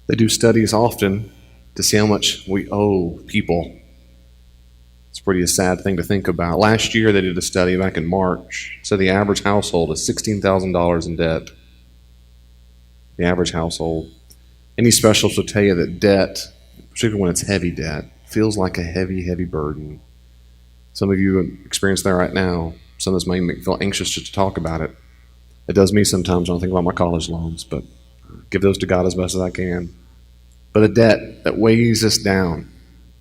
They do studies often to see how much we owe people. It's pretty a sad thing to think about. Last year they did a study back in March. So the average household is $16,000 in debt. The average household. Any specialist will tell you that debt, particularly when it's heavy debt, feels like a heavy, heavy burden. Some of you experience that right now. Some of this may make me feel anxious just to talk about it. It does me sometimes when I think about my college loans, but give those to God as best as I can. But a debt that weighs us down.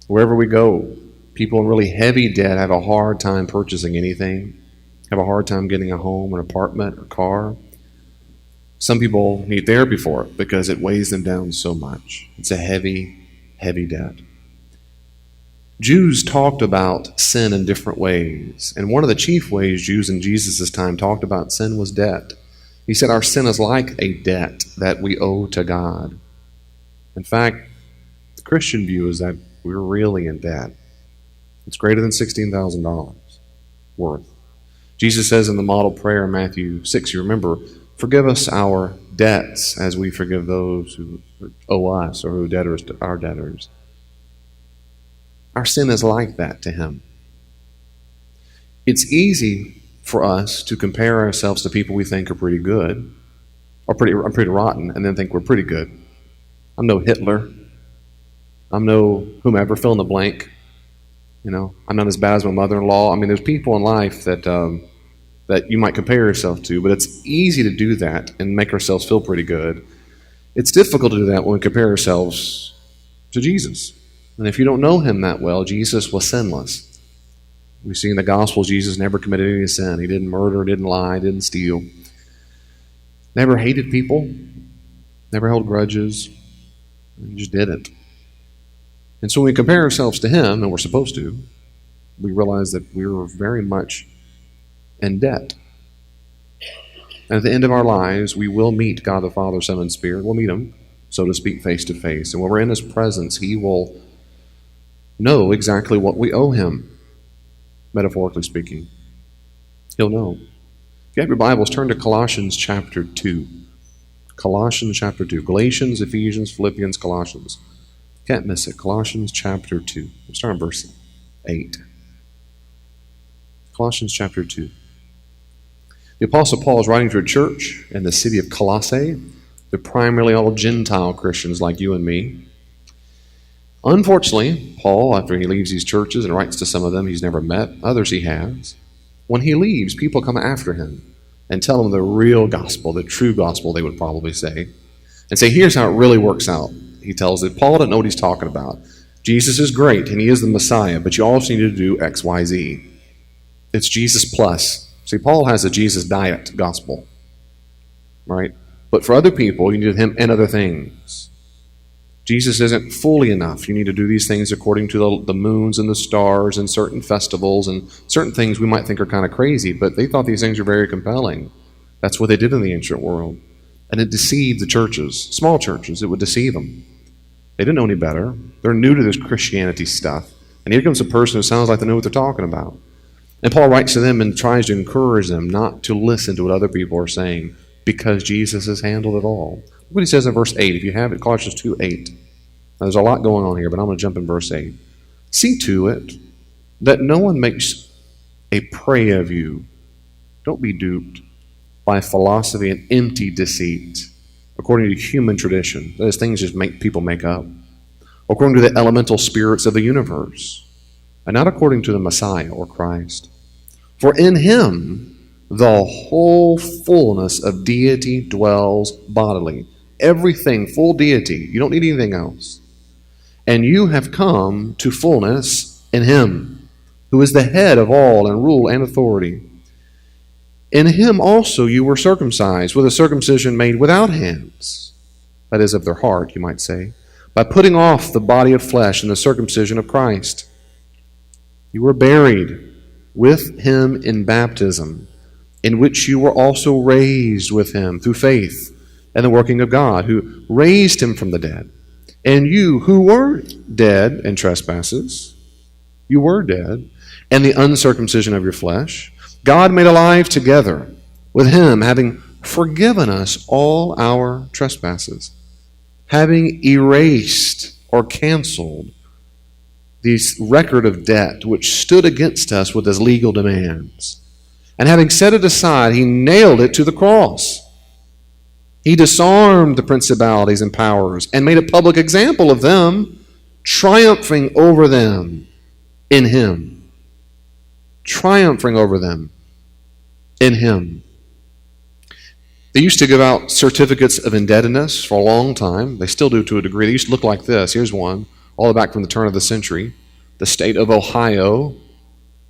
Wherever we go, people in really heavy debt have a hard time purchasing anything, have a hard time getting a home, an apartment, or car. Some people need therapy for it because it weighs them down so much. It's a heavy, heavy debt. Jews talked about sin in different ways, and one of the chief ways Jews in Jesus' time talked about sin was debt. He said our sin is like a debt that we owe to God. In fact, the Christian view is that we're really in debt. It's greater than $16,000 worth. Jesus says in the model prayer in Matthew 6, you remember, forgive us our debts as we forgive those who owe us or who debtors to our debtors. Our sin is like that to Him. It's easy for us to compare ourselves to people we think are pretty good or pretty rotten and then think we're pretty good. I'm no Hitler. I'm no whomever, fill in the blank. I'm not as bad as my mother-in-law. I mean, there's people in life that you might compare yourself to, but it's easy to do that and make ourselves feel pretty good. It's difficult to do that when we compare ourselves to Jesus. And if you don't know Him that well, Jesus was sinless. We see in the Gospels Jesus never committed any sin. He didn't murder, didn't lie, didn't steal. Never hated people, never held grudges. He just didn't. And so when we compare ourselves to Him, and we're supposed to, we realize that we're very much in debt. And at the end of our lives, we will meet God the Father, Son, and Spirit. We'll meet Him, so to speak, face to face. And when we're in His presence, He will know exactly what we owe Him, metaphorically speaking. He'll know. If you have your Bibles, turn to Colossians chapter 2. Colossians chapter 2. Galatians, Ephesians, Philippians, Colossians. Can't miss it. Colossians chapter 2. We'll start in verse 8. Colossians chapter 2. The Apostle Paul is writing to a church in the city of Colossae. They're primarily all Gentile Christians like you and me. Unfortunately, Paul, after he leaves these churches and writes to some of them he's never met, others he has, when he leaves, people come after him and tell him the real gospel, the true gospel, they would probably say, and say, here's how it really works out. He tells that Paul doesn't know what he's talking about. Jesus is great, and He is the Messiah, but you also need to do X, Y, Z. It's Jesus plus. See, Paul has a Jesus diet gospel, right? But for other people, you need Him and other things. Jesus isn't fully enough. You need to do these things according to the moons and the stars and certain festivals and certain things we might think are kind of crazy, but they thought these things were very compelling. That's what they did in the ancient world. And it deceived the churches, small churches. It would deceive them. They didn't know any better. They're new to this Christianity stuff. And here comes a person who sounds like they know what they're talking about. And Paul writes to them and tries to encourage them not to listen to what other people are saying because Jesus has handled it all. Look what he says in verse 8. If you have it, Colossians 2:8. Now, there's a lot going on here, but I'm going to jump in verse 8. See to it that no one makes a prey of you. Don't be duped by philosophy and empty deceit, according to human tradition. Those things just people make up. According to the elemental spirits of the universe, and not according to the Messiah or Christ. For in Him the whole fullness of deity dwells bodily. Everything, full deity. You don't need anything else. And you have come to fullness in Him, who is the head of all and rule and authority. In Him also you were circumcised with a circumcision made without hands, that is, of their heart, you might say, by putting off the body of flesh in the circumcision of Christ. You were buried with Him in baptism, in which you were also raised with Him through faith and the working of God, who raised Him from the dead. And you who were dead in trespasses, you were dead, and the uncircumcision of your flesh, God made alive together with Him, having forgiven us all our trespasses, having erased or canceled this record of debt which stood against us with his legal demands. And having set it aside, he nailed it to the cross. He disarmed the principalities and powers and made a public example of them, triumphing over them in him. Triumphing over them in him. They used to give out certificates of indebtedness for a long time. They still do to a degree. They used to look like this. Here's one, all the way back from the turn of the century. The state of Ohio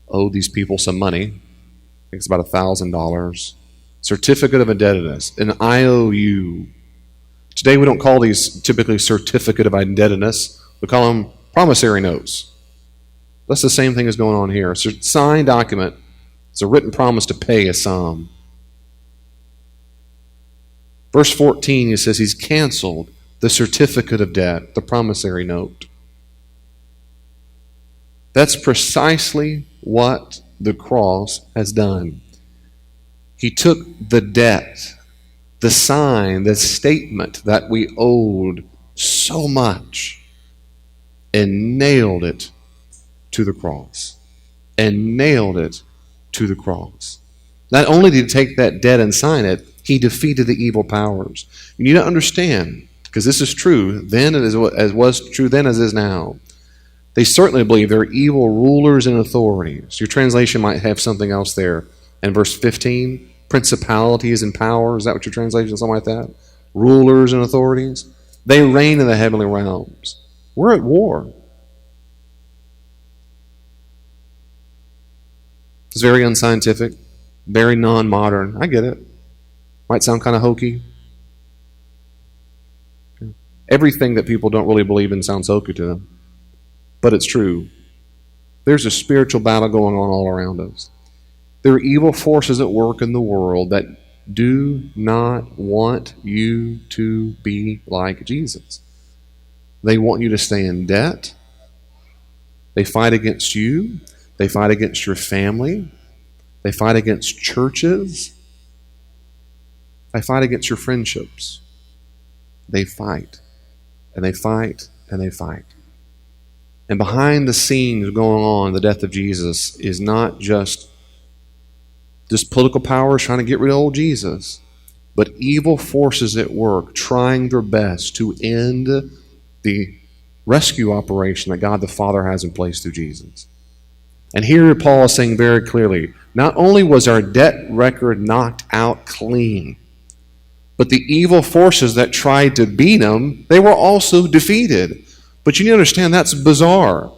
owed these people some money. I think it's about $1,000. Certificate of indebtedness, an IOU. Today we don't call these typically certificate of indebtedness. We call them promissory notes. That's the same thing as going on here. It's a signed document. It's a written promise to pay a sum. Verse 14, he says he's canceled the certificate of debt, the promissory note. That's precisely what the cross has done. He took the debt, the sign, the statement that we owed so much, and nailed it to the cross. And nailed it to the cross. Not only did he take that debt and sign it, he defeated the evil powers. You need to understand, because this is true then as was true then as is now. They certainly believe there are evil rulers and authorities. Your translation might have something else there. In verse 15, principalities and powers. Is that what your translation is? Something like that? Rulers and authorities. They reign in the heavenly realms. We're at war. It's very unscientific, very non-modern. I get it. Might sound kind of hokey. Everything that people don't really believe in sounds hokey to them. But it's true. There's a spiritual battle going on all around us. There are evil forces at work in the world that do not want you to be like Jesus. They want you to stay in debt. They fight against you. They fight against your family. They fight against churches. They fight against your friendships. They fight. And they fight. And they fight. And behind the scenes going on, the death of Jesus is not just political powers trying to get rid of old Jesus, but evil forces at work trying their best to end the rescue operation that God the Father has in place through Jesus. And here Paul is saying very clearly, not only was our debt record knocked out clean, but the evil forces that tried to beat him, they were also defeated. But you need to understand that's bizarre.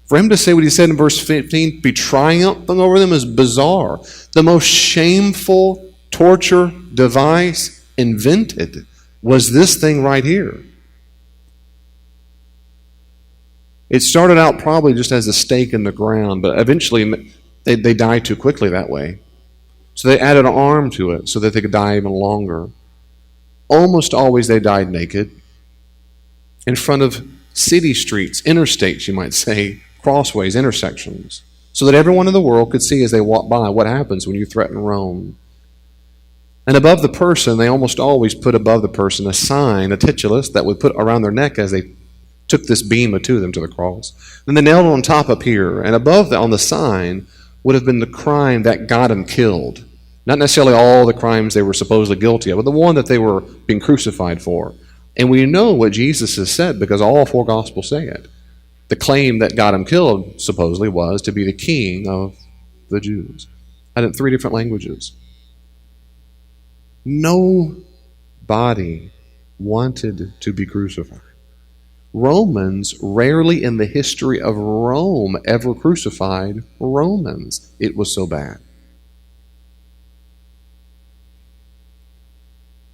For him to say what he said in verse 15, be triumphing over them, is bizarre. The most shameful torture device invented was this thing right here. It started out probably just as a stake in the ground, but eventually they died too quickly that way. So they added an arm to it so that they could die even longer. Almost always they died naked in front of city streets, interstates, you might say, crossways, intersections, so that everyone in the world could see as they walk by what happens when you threaten Rome. And above the person, they almost always put above the person a sign, a titulus, that would put around their neck as they took this beam to them to the cross. Then they nailed it on top up here, and above that on the sign would have been the crime that got them killed. Not necessarily all the crimes they were supposedly guilty of, but the one that they were being crucified for. And we know what Jesus has said because all four Gospels say it. The claim that got him killed, supposedly, was to be the king of the Jews. And in 3 different languages. Nobody wanted to be crucified. Romans rarely in the history of Rome ever crucified Romans. It was so bad.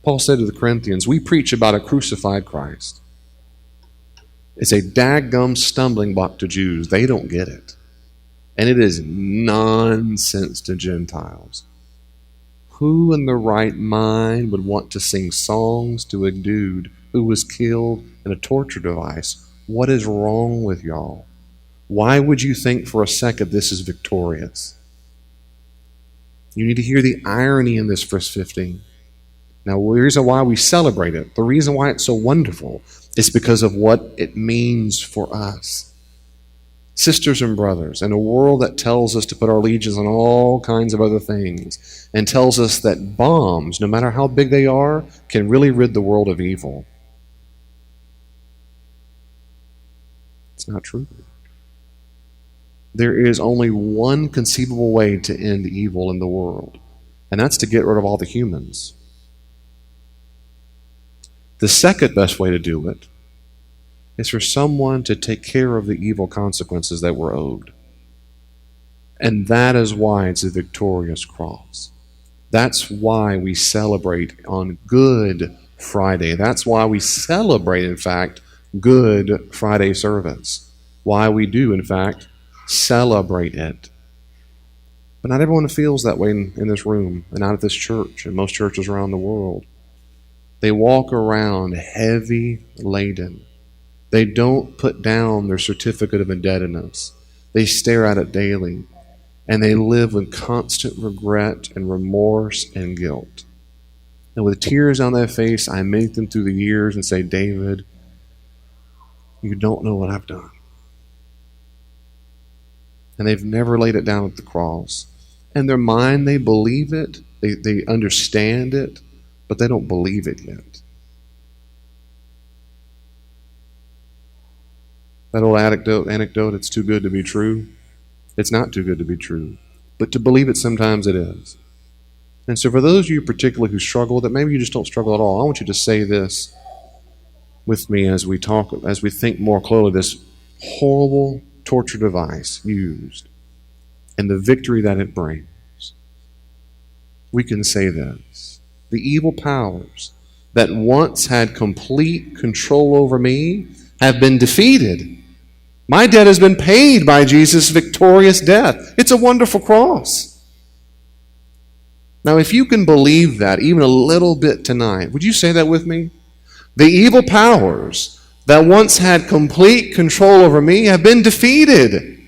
Paul said to the Corinthians, we preach about a crucified Christ. It's a daggum stumbling block to Jews. They don't get it. And it is nonsense to Gentiles. Who in their right mind would want to sing songs to a dude who was killed in a torture device? What is wrong with y'all? Why would you think for a second this is victorious? You need to hear the irony in this verse 15. Now, the reason why we celebrate it, the reason why it's so wonderful, It's because of what it means for us. Sisters and brothers, in a world that tells us to put our allegiance on all kinds of other things and tells us that bombs, no matter how big they are, can really rid the world of evil. It's not true. There is only one conceivable way to end evil in the world, and that's to get rid of all the humans. The second best way to do it is for someone to take care of the evil consequences that we're owed. And that is why it's a victorious cross. That's why we celebrate on Good Friday. That's why we celebrate, in fact, Good Friday service. Why we do, in fact, celebrate it. But not everyone feels that way in this room and out at this church and most churches around the world. They walk around heavy laden. They don't put down their certificate of indebtedness. They stare at it daily, and they live with constant regret and remorse and guilt. And with tears on their face, I meet them through the years and say, David, you don't know what I've done. And they've never laid it down at the cross. In their mind, they believe it, they understand it, but they don't believe it yet. That old anecdote, it's too good to be true. It's not too good to be true. But to believe it, sometimes it is. And so for those of you particularly who struggle, that maybe you just don't struggle at all, I want you to say this with me as we think more clearly, this horrible torture device used and the victory that it brings. We can say this. The evil powers that once had complete control over me have been defeated. My debt has been paid by Jesus' victorious death. It's a wonderful cross. Now, if you can believe that even a little bit tonight, would you say that with me? The evil powers that once had complete control over me have been defeated.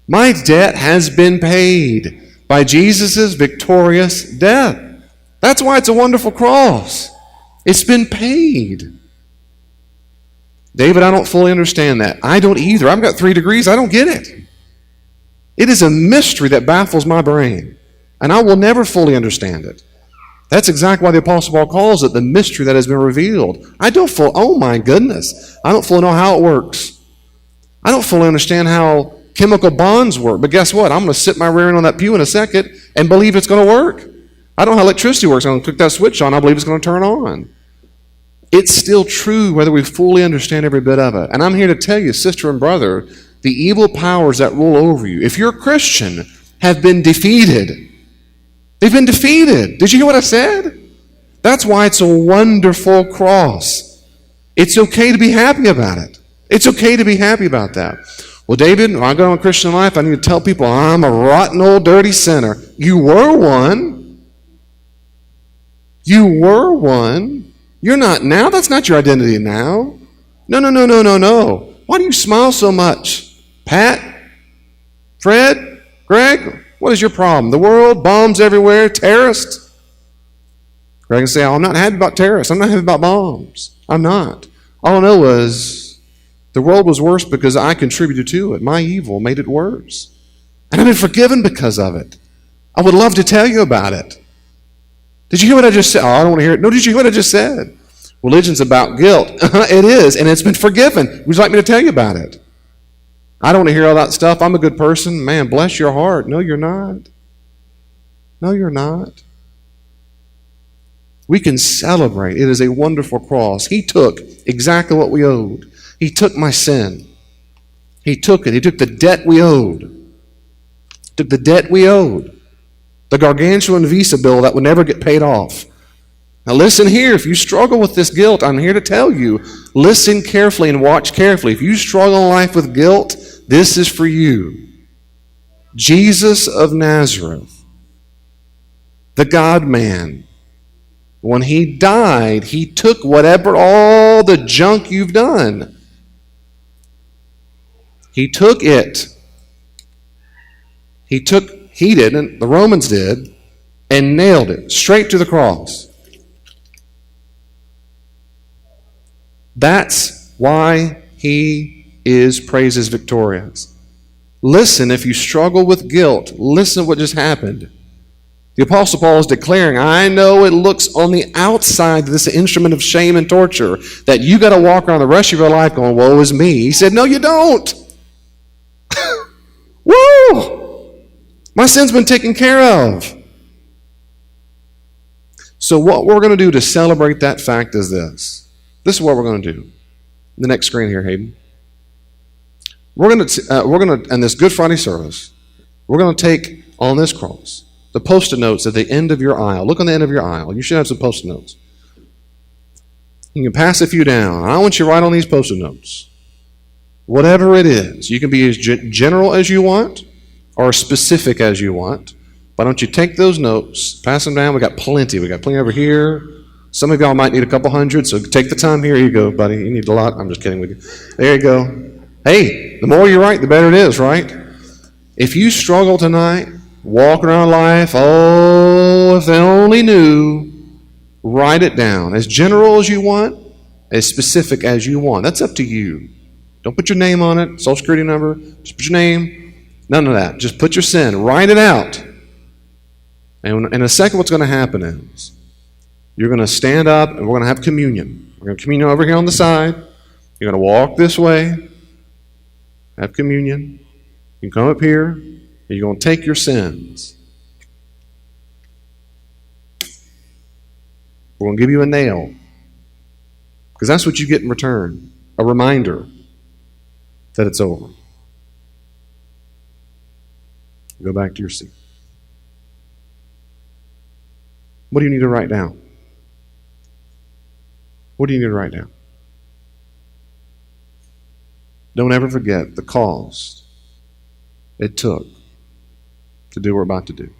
My debt has been paid by Jesus' victorious death. That's why it's a wonderful cross. It's been paid. David, I don't fully understand that. I don't either. I've got 3 degrees. I don't get it. It is a mystery that baffles my brain, and I will never fully understand it. That's exactly why the Apostle Paul calls it the mystery that has been revealed. Oh my goodness. I don't fully know how it works. I don't fully understand how chemical bonds work, but guess what? I'm going to sit my rear end on that pew in a second and believe it's going to work. I don't know how electricity works. I'm going to click that switch on. I believe it's going to turn on. It's still true whether we fully understand every bit of it. And I'm here to tell you, sister and brother, the evil powers that rule over you, if you're a Christian, have been defeated. They've been defeated. Did you hear what I said? That's why it's a wonderful cross. It's okay to be happy about it. It's okay to be happy about that. Well, David, when I go on Christian life, I need to tell people I'm a rotten old dirty sinner. You were one. You were one. You're not now. That's not your identity now. No. Why do you smile so much? Pat? Fred? Greg? What is your problem? The world? Bombs everywhere? Terrorists? Greg can say, I'm not happy about terrorists. I'm not happy about bombs. I'm not. All I know is the world was worse because I contributed to it. My evil made it worse. And I've been forgiven because of it. I would love to tell you about it. Did you hear what I just said? Oh, I don't want to hear it. No, did you hear what I just said? Religion's about guilt. It is, and it's been forgiven. Would you like me to tell you about it? I don't want to hear all that stuff. I'm a good person. Man, bless your heart. No, you're not. No, you're not. We can celebrate. It is a wonderful cross. He took exactly what we owed. He took my sin. He took it. He took the debt we owed. Took the debt we owed. The gargantuan Visa bill that would never get paid off. Now listen here, if you struggle with this guilt, I'm here to tell you, listen carefully and watch carefully. If you struggle in life with guilt, this is for you. Jesus of Nazareth, the God-man, when he died, he took all the junk you've done. He took it. He didn't, the Romans did, and nailed it straight to the cross. That's why he is praises victorious. Listen, if you struggle with guilt, listen to what just happened. The Apostle Paul is declaring, I know it looks on the outside this instrument of shame and torture that you got to walk around the rest of your life going, woe is me. He said, no, you don't. Woo! My sin's been taken care of. So what we're going to do to celebrate that fact is this. This is what we're going to do. The next screen here, Hayden. We're going to, in this Good Friday service, we're going to take on this cross the Post-it notes at the end of your aisle. Look on the end of your aisle. You should have some Post-it notes. You can pass a few down. I want you to write on these Post-it notes. Whatever it is. You can be as general as you want or as specific as you want. Why don't you take those notes, pass them down. We got plenty. We got plenty over here. Some of y'all might need a couple hundred, so take the time here. Here you go, buddy. You need a lot. I'm just kidding with you. There you go. Hey, the more you write, the better it is, right? If you struggle tonight, walking around life, oh, if they only knew, write it down. As general as you want, as specific as you want. That's up to you. Don't put your name on it, social security number, just put your name, none of that. Just put your sin, write it out. And in a second, what's going to happen is you're going to stand up and we're going to have communion. We're going to communion over here on the side. You're going to walk this way, have communion. You can come up here, and you're going to take your sins. We're going to give you a nail, because that's what you get in return, a reminder that it's over. Go back to your seat. What do you need to write down? What do you need to write down? Don't ever forget the cost it took to do what we're about to do.